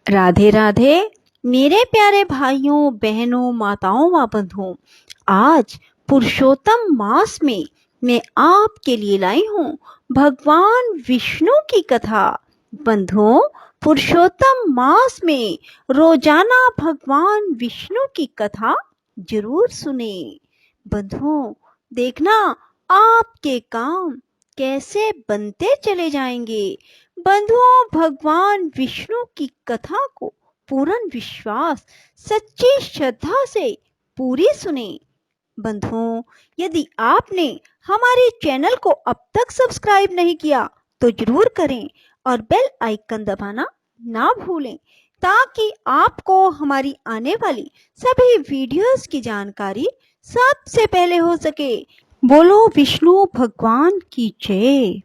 राधे राधे मेरे प्यारे भाइयों बहनों माताओं व बंधुओं। आज पुरुषोत्तम मास में मैं आपके लिए लाई हूँ भगवान विष्णु की कथा। बंधुओं, पुरुषोत्तम मास में रोजाना भगवान विष्णु की कथा जरूर सुने। बंधुओं, देखना आपके काम कैसे बनते चले जाएंगे। बंधुओं, भगवान विष्णु की कथा को पूर्ण विश्वास, सच्ची श्रद्धा से पूरी सुने। बंधुओं, यदि आपने हमारे चैनल को अब तक सब्सक्राइब नहीं किया तो जरूर करें और बेल आइकन दबाना ना भूलें, ताकि आपको हमारी आने वाली सभी वीडियोस की जानकारी सबसे पहले हो सके। बोलो विष्णु भगवान की जय।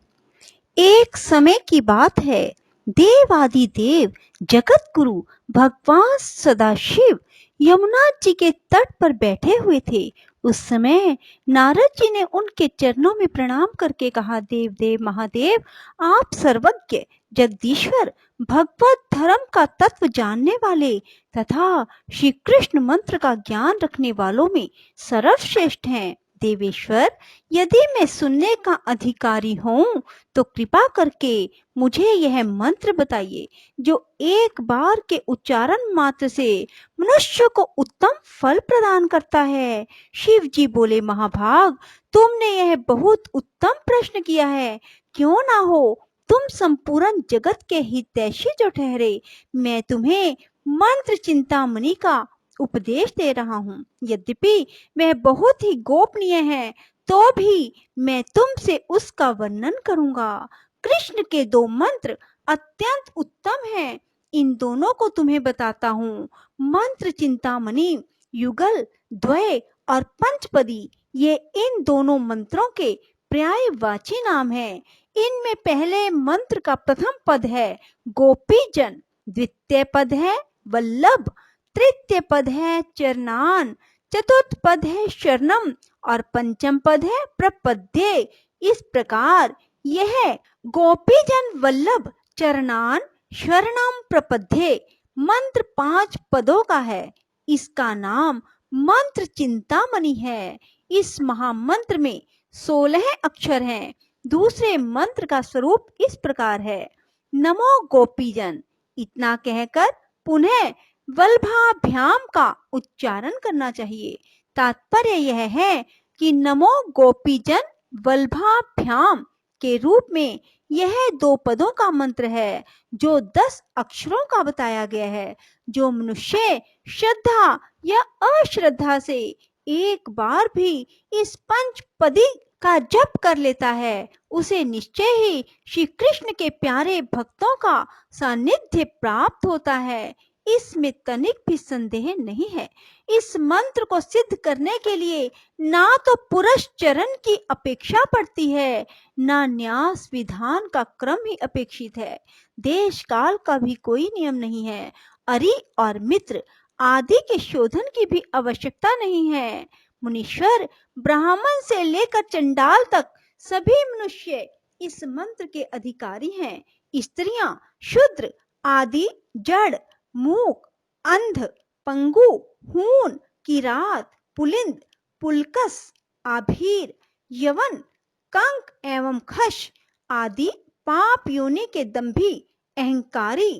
एक समय की बात है, देवादिदेव जगत गुरु भगवान सदाशिव यमुना जी के तट पर बैठे हुए थे। उस समय नारद जी ने उनके चरणों में प्रणाम करके कहा, देव देव महादेव, आप सर्वज्ञ जगदीश्वर भगवत धर्म का तत्व जानने वाले तथा श्री कृष्ण मंत्र का ज्ञान रखने वालों में सर्वश्रेष्ठ हैं। देवेश्वर, यदि मैं सुनने का अधिकारी हूँ तो कृपा करके मुझे यह मंत्र बताइए, जो एक बार के उच्चारण मात्र से मनुष्य को उत्तम फल प्रदान करता है। शिव जी बोले, महाभाग, तुमने यह बहुत उत्तम प्रश्न किया है। क्यों ना हो, तुम संपूर्ण जगत के हितैषी जो ठहरे, मैं तुम्हें मंत्र चिंतामणि का उपदेश दे रहा हूँ। यद्यपि वह बहुत ही गोपनीय है, तो भी मैं तुमसे उसका वर्णन करूंगा। कृष्ण के दो मंत्र अत्यंत उत्तम हैं, इन दोनों को तुम्हें बताता हूँ। मंत्र चिंतामणि, युगल, द्वय और पंचपदी, ये इन दोनों मंत्रों के पर्यायवाची नाम हैं। इनमें पहले मंत्र का प्रथम पद है गोपीजन, द्वितीय पद है वल्लभ, तृतीय पद है चरणान, चतुर्थ पद है शरणम और पंचम पद है प्रपद्ये। इस प्रकार यह गोपीजन वल्लभ चरणान शरणम प्रपद्ये मंत्र 5 पदों का है। इसका नाम मंत्र चिंतामणि है। इस महामंत्र में 16 अक्षर हैं। दूसरे मंत्र का स्वरूप इस प्रकार है, नमो गोपीजन। इतना कहकर पुनः वल्भाभ्याम का उच्चारण करना चाहिए। तात्पर्य यह है कि नमो गोपीजन वल्भाभ्याम के रूप में यह 2 पदों का मंत्र है, जो 10 अक्षरों का बताया गया है। जो मनुष्य श्रद्धा या अश्रद्धा से एक बार भी इस पंचपदी का जप कर लेता है, उसे निश्चय ही श्री कृष्ण के प्यारे भक्तों का सानिध्य प्राप्त होता है। इसमें तनिक भी संदेह नहीं है। इस मंत्र को सिद्ध करने के लिए ना तो पुरुष चरण की अपेक्षा पड़ती है, ना न्यास विधान का क्रम ही अपेक्षित है। देश काल का भी कोई नियम नहीं है। अरि और मित्र आदि के शोधन की भी आवश्यकता नहीं है। मुनीश्वर, ब्राह्मण से लेकर चंडाल तक सभी मनुष्य इस मंत्र के अधिकारी हैं। स्त्रियां, शूद्र आदि जड़, मूक, अंध, पंगु, हून, किरात, पुलिंद, पुलकस, आभीर, यवन, कंक एवं खश आदि पाप योनि के दंभी, अहंकारी,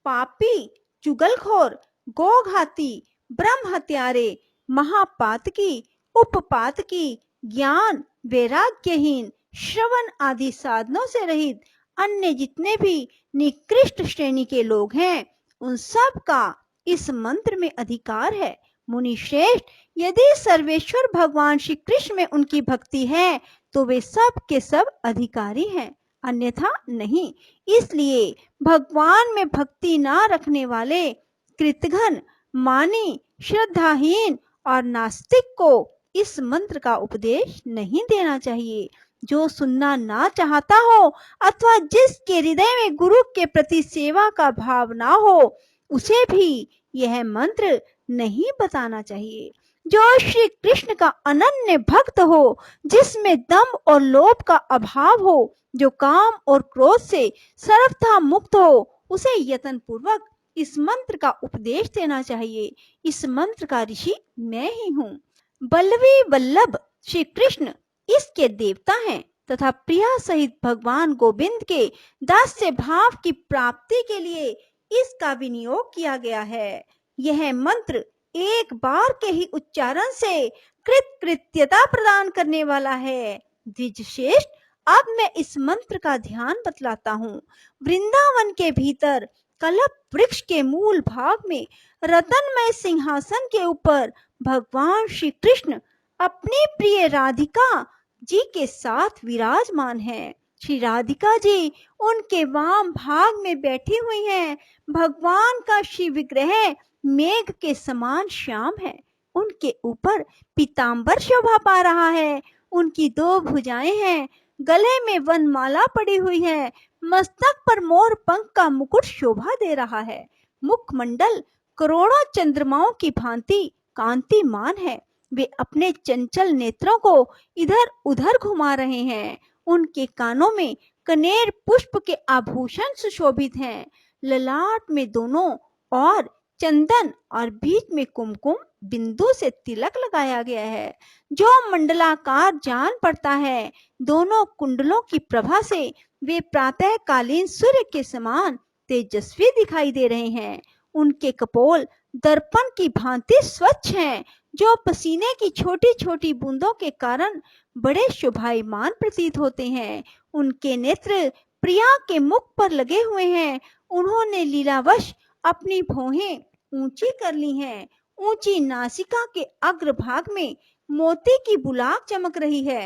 पापी, चुगलखोर, गोघाती, ब्रह्म हत्यारे, महापातकी, उपपातकी, ज्ञान वैराग्यहीन, श्रवण आदि साधनों से रहित अन्य जितने भी निकृष्ट श्रेणी के लोग हैं, उन सब का इस मंत्र में अधिकार है। मुनि श्रेष्ठ, यदि सर्वेश्वर भगवान श्री कृष्ण में उनकी भक्ति है तो वे सब के सब अधिकारी हैं, अन्यथा नहीं। इसलिए भगवान में भक्ति ना रखने वाले कृतघ्न, मानी, श्रद्धाहीन और नास्तिक को इस मंत्र का उपदेश नहीं देना चाहिए। जो सुनना ना चाहता हो अथवा जिसके हृदय में गुरु के प्रति सेवा का भाव ना हो, उसे भी यह मंत्र नहीं बताना चाहिए। जो श्री कृष्ण का अनन्य भक्त हो, जिसमें दम और लोभ का अभाव हो, जो काम और क्रोध से सर्वथा मुक्त हो, उसे यत्न पूर्वक इस मंत्र का उपदेश देना चाहिए। इस मंत्र का ऋषि मैं ही हूँ। बल्लवी वल्लभ श्री कृष्ण इसके देवता हैं तथा प्रिया सहित भगवान गोविंद के दास्य भाव की प्राप्ति के लिए इसका विनियोग किया गया है। यह मंत्र एक बार के ही उच्चारण से कृतकृत्यता प्रदान करने वाला है। द्विजश्रेष्ठ, अब मैं इस मंत्र का ध्यान बतलाता हूँ। वृंदावन के भीतर कल्प वृक्ष के मूल भाग में रतनमय सिंहासन के ऊपर भगवान श्री कृष्ण अपनी प्रिय राधिका जी के साथ विराजमान हैं। श्री राधिका जी उनके वाम भाग में बैठी हुई हैं। भगवान का श्री विग्रह मेघ के समान श्याम है। उनके ऊपर पीतांबर शोभा पा रहा है। उनकी 2 भुजाएं हैं। गले में वनमाला पड़ी हुई है। मस्तक पर मोर पंख का मुकुट शोभा दे रहा है। मुखमंडल करोड़ों चंद्रमाओं की भांति कांतिमान है। वे अपने चंचल नेत्रों को इधर उधर घुमा रहे हैं। उनके कानों में कनेर पुष्प के आभूषण सुशोभित हैं। ललाट में दोनों और चंदन और बीच में कुमकुम बिंदु से तिलक लगाया गया है, जो मंडलाकार जान पड़ता है। दोनों कुंडलों की प्रभा से वे प्रातःकालीन सूर्य के समान तेजस्वी दिखाई दे रहे हैं। उनके कपोल दर्पण की भांति स्वच्छ हैं, जो पसीने की छोटी छोटी बूंदों के कारण बड़े शोभायमान प्रतीत होते हैं। उनके नेत्र प्रिया के मुख पर लगे हुए हैं। उन्होंने लीलावश अपनी भौहें ऊंची कर ली हैं। ऊंची नासिका के अग्रभाग में मोती की बुलाक चमक रही है।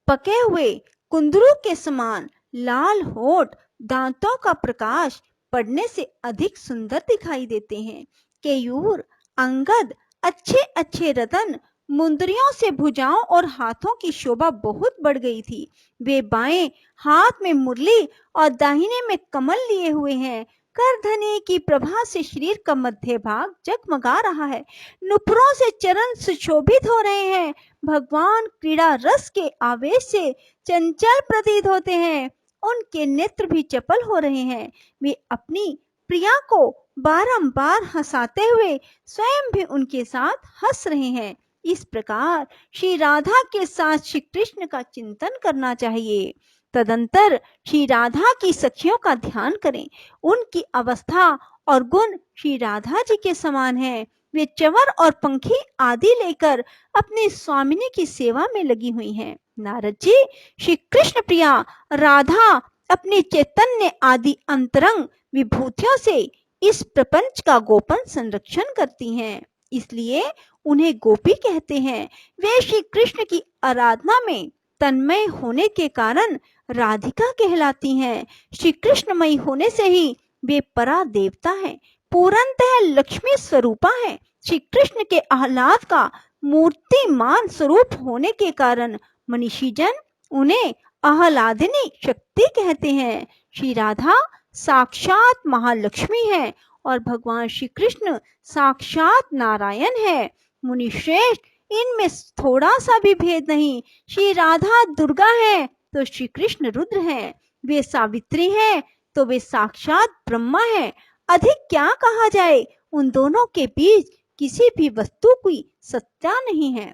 पके हुए कुंदरू के समान लाल होठ दांतों का प्रकाश पड़ने से अधिक सुंदर दिखाई देते हैं। केयूर, अंगद, अच्छे अच्छे रतन, मुंदरियों से भुजाओं और हाथों की शोभा बहुत बढ़ गई थी। वे बाएं हाथ में मुरली और दाहिने में कमल लिए हुए हैं। करधनी की प्रभा से शरीर का मध्य भाग जगमगा रहा है। नुपुरों से चरण सुशोभित हो रहे हैं। भगवान क्रीड़ा रस के आवेश से चंचल प्रतीत होते हैं। उनके नेत्र भी चपल हो रहे हैं। वे अपनी प्रिया को बारंबार हंसाते हुए स्वयं भी उनके साथ हंस रहे हैं। इस प्रकार श्री राधा के साथ श्री कृष्ण का चिंतन करना चाहिए। तदंतर श्री राधा की सखियों का ध्यान करें। उनकी अवस्था और गुण श्री राधा जी के समान है। वे चंवर और पंखी आदि लेकर अपनी स्वामिनी की सेवा में लगी हुई हैं। नारद जी, श्री कृष्ण प्रिया राधा अपनी चैतन्य आदि अंतरंग विभूतियों से इस प्रपंच का गोपन संरक्षण करती हैं, इसलिए उन्हें गोपी कहते हैं। वे श्री कृष्ण की आराधना में तन्मय होने के कारण राधिका कहलाती हैं। श्री कृष्णमयी होने से ही वे परा देवता हैं, पूर्णतः लक्ष्मी स्वरूपा हैं। श्री कृष्ण के आह्लाद का मूर्तिमान स्वरूप होने के कारण मनीषीजन उन्हें आह्लादिनी शक्ति कहते हैं। श्री राधा साक्षात महालक्ष्मी है और भगवान श्री कृष्ण साक्षात नारायण है। मुनि श्रेष्ठ, इनमें थोड़ा सा भी भेद नहीं। श्री राधा दुर्गा है तो श्री कृष्ण रुद्र हैं। वे सावित्री हैं तो वे साक्षात ब्रह्मा हैं। अधिक क्या कहा जाए, उन दोनों के बीच किसी भी वस्तु की सत्ता नहीं है।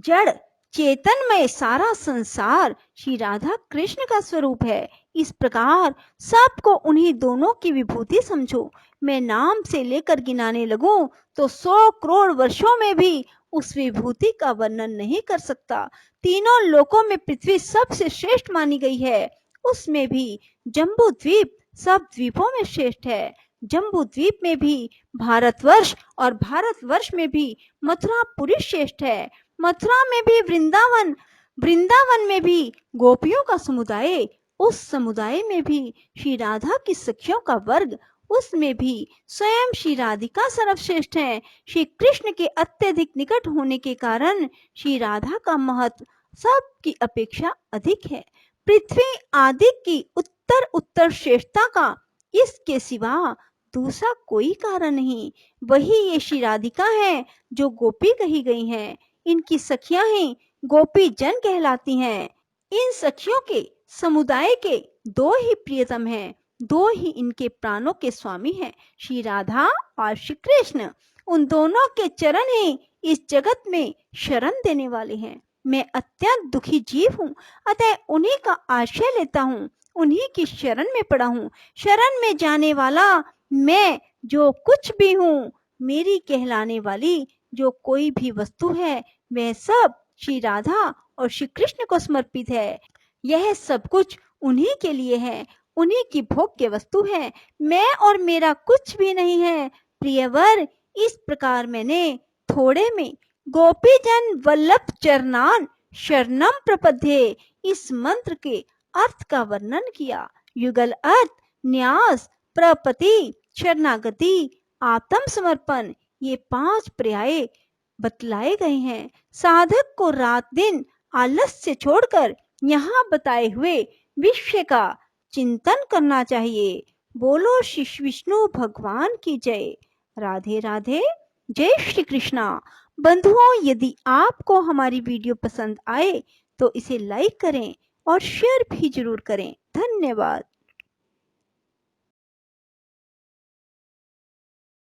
जड़ चेतनमय सारा संसार श्री राधा कृष्ण का स्वरूप है। इस प्रकार सबको उन्हीं दोनों की विभूति समझो। मैं नाम से लेकर गिनाने लगूं तो 100 करोड़ वर्षों में भी उस विभूति का वर्णन नहीं कर सकता। तीनों लोकों में पृथ्वी सबसे श्रेष्ठ मानी गई है। उसमें भी जम्बू द्वीप सब द्वीपों में श्रेष्ठ है। जम्बू द्वीप में भी भारतवर्ष और भारतवर्ष में भी मथुरापुरी श्रेष्ठ है। मथुरा में भी वृंदावन, वृंदावन में भी गोपियों का समुदाय, उस समुदाय में भी श्री राधा की सखियों का वर्ग, उसमें भी स्वयं श्री राधिका सर्वश्रेष्ठ है। श्री कृष्ण के अत्यधिक निकट होने के कारण श्री राधा का महत्व सबकी अपेक्षा अधिक है। पृथ्वी आदि की उत्तर उत्तर श्रेष्ठता का इसके सिवा दूसरा कोई कारण नहीं। वही ये श्री राधिका है जो गोपी कही गई हैं। इनकी सखियां ही गोपी जन कहलाती हैं। इन सखियों के समुदाय के 2 ही प्रियतम हैं, दो ही इनके प्राणों के स्वामी हैं, श्री राधा और श्री कृष्ण। उन दोनों के चरण ही इस जगत में शरण देने वाले हैं। मैं अत्यंत दुखी जीव हूँ, अतः उन्हीं का आश्रय लेता हूँ, उन्हीं की शरण में पड़ा हूँ। शरण में जाने वाला मैं जो कुछ भी हूँ, मेरी कहलाने वाली जो कोई भी वस्तु है, वह सब श्री राधा और श्री कृष्ण को समर्पित है। यह सब कुछ उन्हीं के लिए है, उन्हीं की भोग्य वस्तु है। मैं और मेरा कुछ भी नहीं है। प्रियवर, इस प्रकार मैंने थोड़े में गोपी जन वल्लभ चरणान शरणम प्रपद्ये इस मंत्र के अर्थ का वर्णन किया। युगल अर्थ न्यास, प्रपति, शरणागति, आत्म समर्पण, ये 5 पर्याय बतलाए गए हैं। साधक को रात दिन आलस्य छोड़कर यहाँ बताए हुए विषय का चिंतन करना चाहिए। बोलो श्री विष्णु भगवान की जय। राधे राधे, जय श्री कृष्णा। बंधुओं, यदि आपको हमारी वीडियो पसंद आए तो इसे लाइक करें और शेयर भी जरूर करें। धन्यवाद।